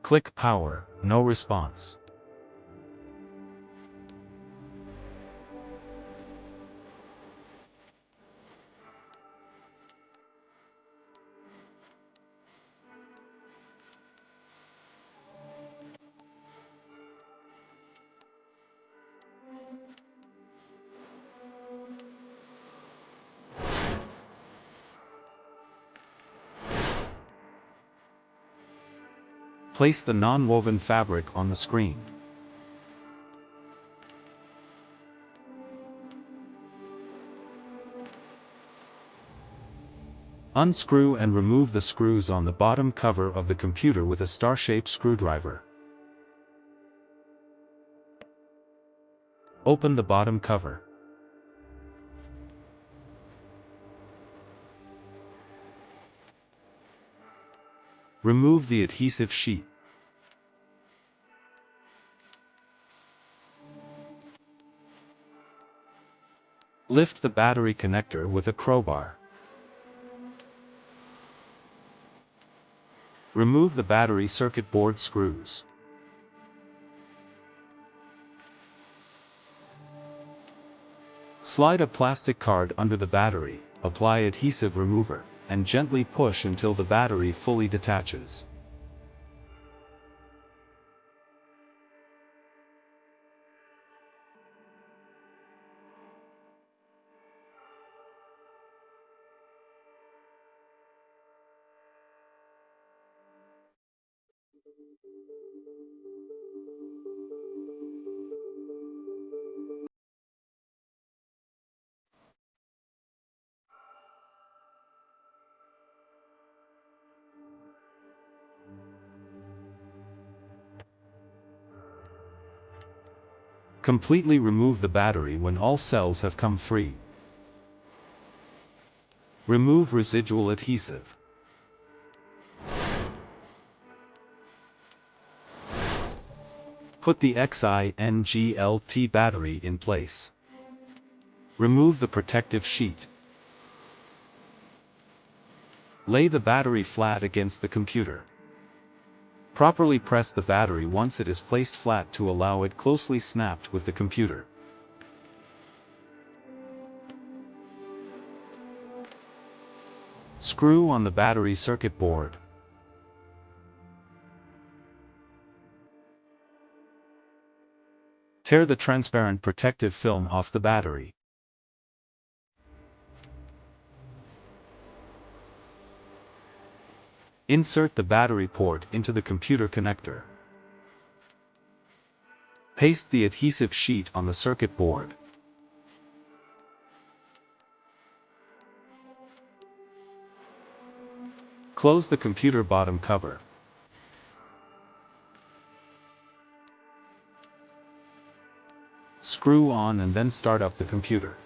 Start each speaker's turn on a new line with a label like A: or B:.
A: Click power, no response. Place the non-woven fabric on the screen. Unscrew and remove the screws on the bottom cover of the computer with a star-shaped screwdriver. Open the bottom cover. Remove the adhesive sheet. Lift the battery connector with a crowbar. Remove the battery circuit board screws. Slide a plastic card under the battery, apply adhesive remover, and gently push until the battery fully detaches. Completely remove the battery when all cells have come free. Remove residual adhesive. Put the XINGLT battery in place. Remove the protective sheet. Lay the battery flat against the computer. Properly press the battery once it is placed flat to allow it closely snapped with the computer. Screw on the battery circuit board. Tear the transparent protective film off the battery. Insert the battery port into the computer connector. Paste the adhesive sheet on the circuit board. Close the computer bottom cover. Screw on and then start up the computer.